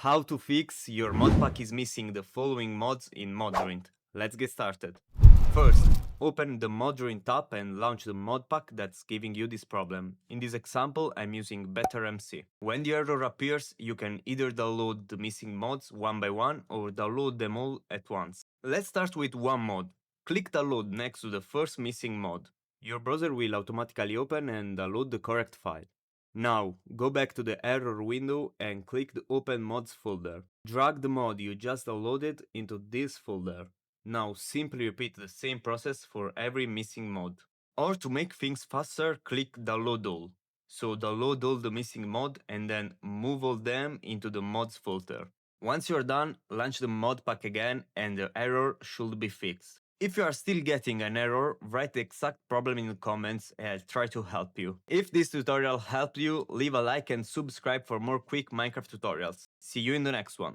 How to fix your modpack is missing the following mods in Modrinth. Let's get started. First, open the Modrinth app and launch the modpack that's giving you this problem. In this example, I'm using Better MC. When the error appears, you can either download the missing mods one by one or download them all at once. Let's start with one mod. Click download next to the first missing mod. Your browser will automatically open and download the correct file. Now, go back to the error window and click the Open Mods folder. Drag the mod you just downloaded into this folder. Now simply repeat the same process for every missing mod. Or to make things faster, click Download All. So download all the missing mod and then move all them into the mods folder. Once you're done, launch the mod pack again and the error should be fixed. If you are still getting an error, write the exact problem in the comments and I'll try to help you. If this tutorial helped you, leave a like and subscribe for more quick Minecraft tutorials. See you in the next one.